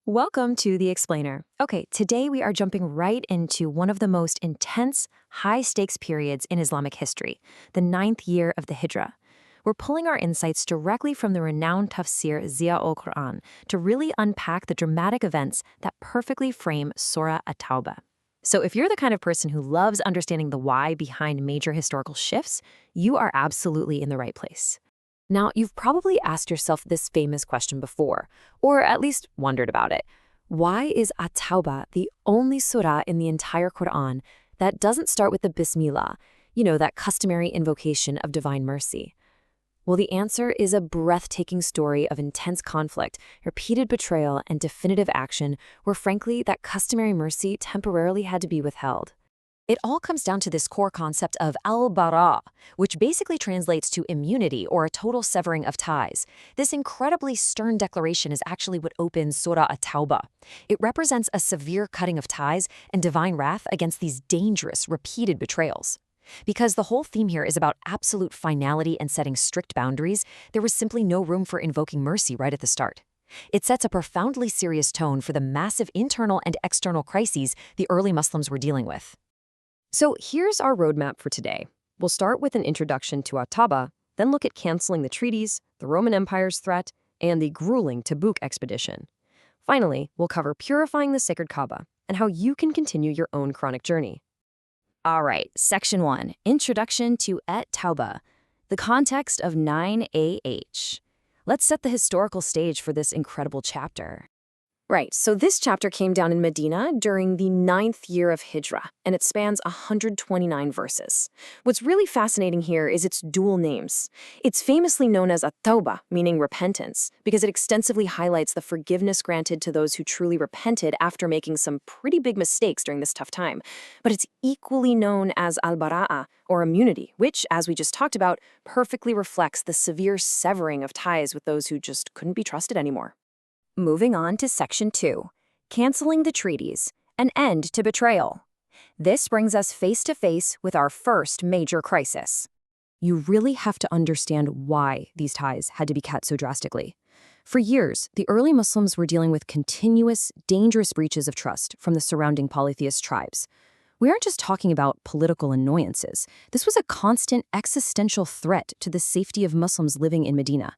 Welcome to The Explainer. Okay, today we are jumping right into one of the most intense, high-stakes periods in Islamic history, the ninth year of the Hijrah. We're pulling our insights directly from the renowned tafsir Qur'an to really unpack the dramatic events that perfectly frame Surah At-Tawbah. So if you're the kind of person who loves understanding the why behind major historical shifts, you are absolutely in the right place. Now, you've probably asked yourself this famous question before, or at least wondered about it. Why is At-Tawbah the only surah in the entire Qur'an that doesn't start with the Bismillah, that customary invocation of divine mercy? Well, the answer is a breathtaking story of intense conflict, repeated betrayal, and definitive action where, frankly, that customary mercy temporarily had to be withheld. It all comes down to this core concept of al-bara, which basically translates to immunity or a total severing of ties. This incredibly stern declaration is actually what opens Surah At-Tawbah. It represents a severe cutting of ties and divine wrath against these dangerous, repeated betrayals. Because the whole theme here is about absolute finality and setting strict boundaries, there was simply no room for invoking mercy right at the start. It sets a profoundly serious tone for the massive internal and external crises the early Muslims were dealing with. So here's our roadmap for today. We'll start with an introduction to At-Tawbah, then look at canceling the treaties, the Roman Empire's threat, and the grueling Tabuk expedition. Finally, we'll cover purifying the sacred Kaaba and how you can continue your own chronic journey. All right, Section 1, Introduction to At-Tawbah, the context of 9AH. Let's set the historical stage for this incredible chapter. Right, so this chapter came down in Medina during the 9th year of Hijrah, and it spans 129 verses. What's really fascinating here is its dual names. It's famously known as At-Tawbah, meaning repentance, because it extensively highlights the forgiveness granted to those who truly repented after making some pretty big mistakes during this tough time. But it's equally known as Al-Bara'a, or immunity, which, as we just talked about, perfectly reflects the severe severing of ties with those who just couldn't be trusted anymore. Moving on to Section 2, Canceling the Treaties, an End to Betrayal. This brings us face to face with our first major crisis. You really have to understand why these ties had to be cut so drastically. For years, the early Muslims were dealing with continuous, dangerous breaches of trust from the surrounding polytheist tribes. We aren't just talking about political annoyances. This was a constant existential threat to the safety of Muslims living in Medina.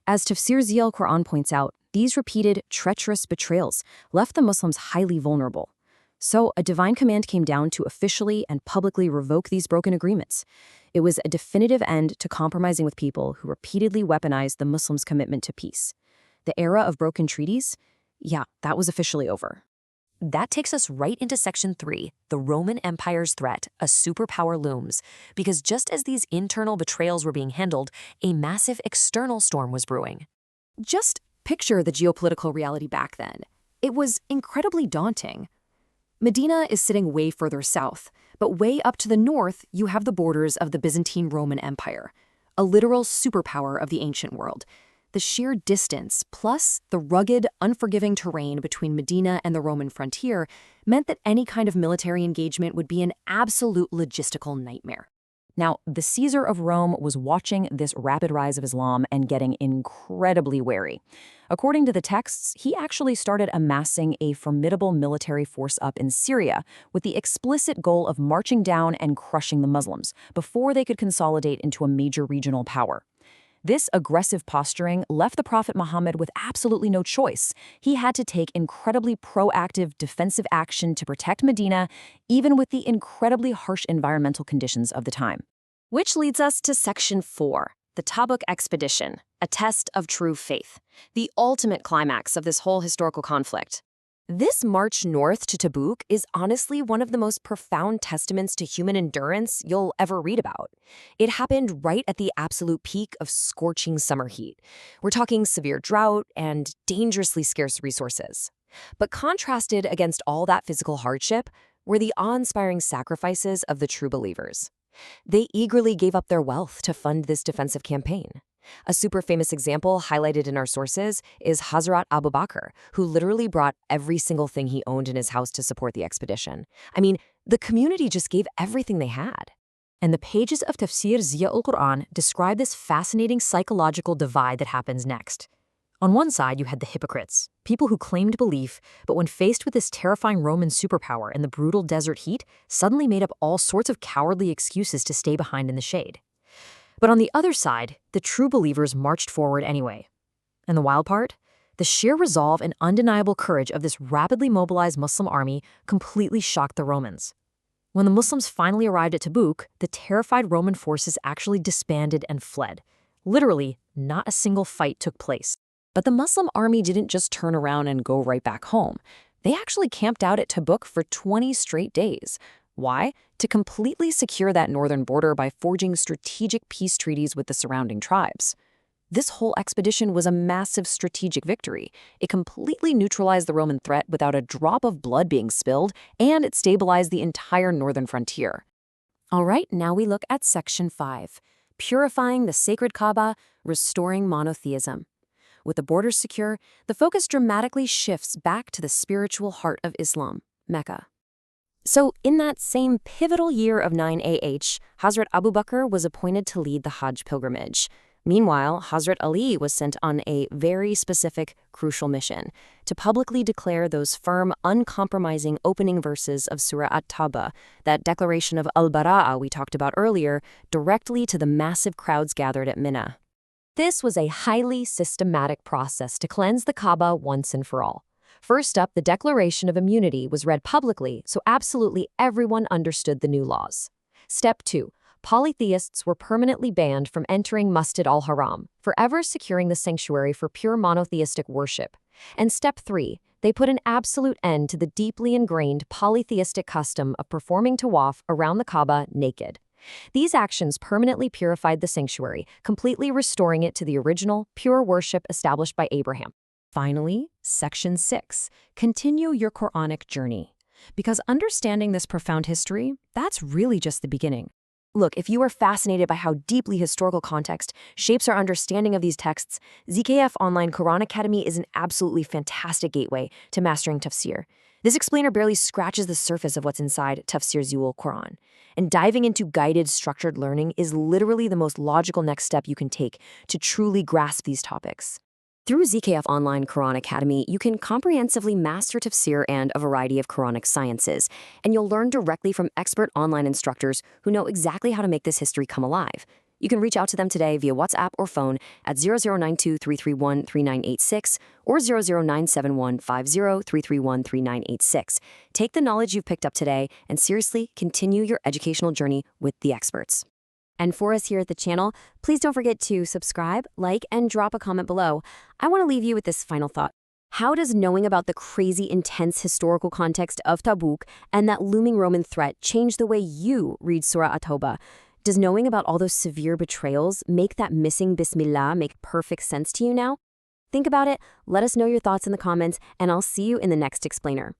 As Tafsir Qur'an points out, these repeated, treacherous betrayals left the Muslims highly vulnerable. So a divine command came down to officially and publicly revoke these broken agreements. It was a definitive end to compromising with people who repeatedly weaponized the Muslims' commitment to peace. The era of broken treaties? Yeah, that was officially over. That takes us right into Section 3, the Roman Empire's threat, a superpower looms, because just as these internal betrayals were being handled, a massive external storm was brewing. Just picture the geopolitical reality back then. It was incredibly daunting. Medina is sitting way further south, but way up to the north, you have the borders of the Byzantine Roman Empire, a literal superpower of the ancient world. The sheer distance, plus the rugged, unforgiving terrain between Medina and the Roman frontier, meant that any kind of military engagement would be an absolute logistical nightmare. Now, the Caesar of Rome was watching this rapid rise of Islam and getting incredibly wary. According to the texts, he actually started amassing a formidable military force up in Syria with the explicit goal of marching down and crushing the Muslims before they could consolidate into a major regional power. This aggressive posturing left the Prophet Muhammad with absolutely no choice. He had to take incredibly proactive defensive action to protect Medina, even with the incredibly harsh environmental conditions of the time. Which leads us to Section 4, the Tabuk expedition, a test of true faith, the ultimate climax of this whole historical conflict. This march north to Tabuk is honestly one of the most profound testaments to human endurance you'll ever read about. It happened right at the absolute peak of scorching summer heat. We're talking severe drought and dangerously scarce resources. But contrasted against all that physical hardship were the awe-inspiring sacrifices of the true believers. They eagerly gave up their wealth to fund this defensive campaign. A super famous example highlighted in our sources is Hazrat Abu Bakr, who literally brought every single thing he owned in his house to support the expedition. I mean, the community just gave everything they had. And the pages of Tafsir Qur'an describe this fascinating psychological divide that happens next. On one side, you had the hypocrites, People who claimed belief, but when faced with this terrifying Roman superpower and the brutal desert heat, suddenly made up all sorts of cowardly excuses to stay behind in the shade. But on the other side, the true believers marched forward anyway. And the wild part? The sheer resolve and undeniable courage of this rapidly mobilized Muslim army completely shocked the Romans. When the Muslims finally arrived at Tabuk, the terrified Roman forces actually disbanded and fled. Literally, not a single fight took place. But the Muslim army didn't just turn around and go right back home. They actually camped out at Tabuk for 20 straight days. Why? To completely secure that northern border by forging strategic peace treaties with the surrounding tribes. This whole expedition was a massive strategic victory. It completely neutralized the Roman threat without a drop of blood being spilled, and it stabilized the entire northern frontier. All right, now we look at Section 5, Purifying the Sacred Kaaba, Restoring Monotheism. With the borders secure, the focus dramatically shifts back to the spiritual heart of Islam, Mecca. So, in that same pivotal year of 9 AH, Hazrat Abu Bakr was appointed to lead the Hajj pilgrimage. Meanwhile, Hazrat Ali was sent on a very specific, crucial mission to publicly declare those firm, uncompromising opening verses of Surah At-Tawbah, that declaration of Al-Bara'ah we talked about earlier, directly to the massive crowds gathered at Mina. This was a highly systematic process to cleanse the Kaaba once and for all. First up, the Declaration of Immunity was read publicly, so absolutely everyone understood the new laws. Step 2. Polytheists were permanently banned from entering Masjid al-Haram, forever securing the sanctuary for pure monotheistic worship. And Step 3. They put an absolute end to the deeply ingrained polytheistic custom of performing tawaf around the Kaaba naked. These actions permanently purified the sanctuary, completely restoring it to the original, pure worship established by Abraham. Finally, Section 6. Continue your Qur'anic journey. Because understanding this profound history, that's really just the beginning. Look, if you are fascinated by how deeply historical context shapes our understanding of these texts, ZKF Online Quran Academy is an absolutely fantastic gateway to mastering tafsir. This explainer barely scratches the surface of what's inside Tafsir's Ulul Quran. And diving into guided, structured learning is literally the most logical next step you can take to truly grasp these topics. Through ZKF Online Quran Academy, you can comprehensively master tafsir and a variety of Quranic sciences, and you'll learn directly from expert online instructors who know exactly how to make this history come alive. You can reach out to them today via WhatsApp or phone at 0092-331-3986 or 0097150-331-3986. Take the knowledge you've picked up today and seriously continue your educational journey with the experts. And for us here at the channel, please don't forget to subscribe, like, and drop a comment below. I want to leave you with this final thought. How does knowing about the crazy, intense historical context of Tabuk and that looming Roman threat change the way you read Surah At-Tawbah? Does knowing about all those severe betrayals make that missing Bismillah make perfect sense to you now? Think about it, let us know your thoughts in the comments, and I'll see you in the next explainer.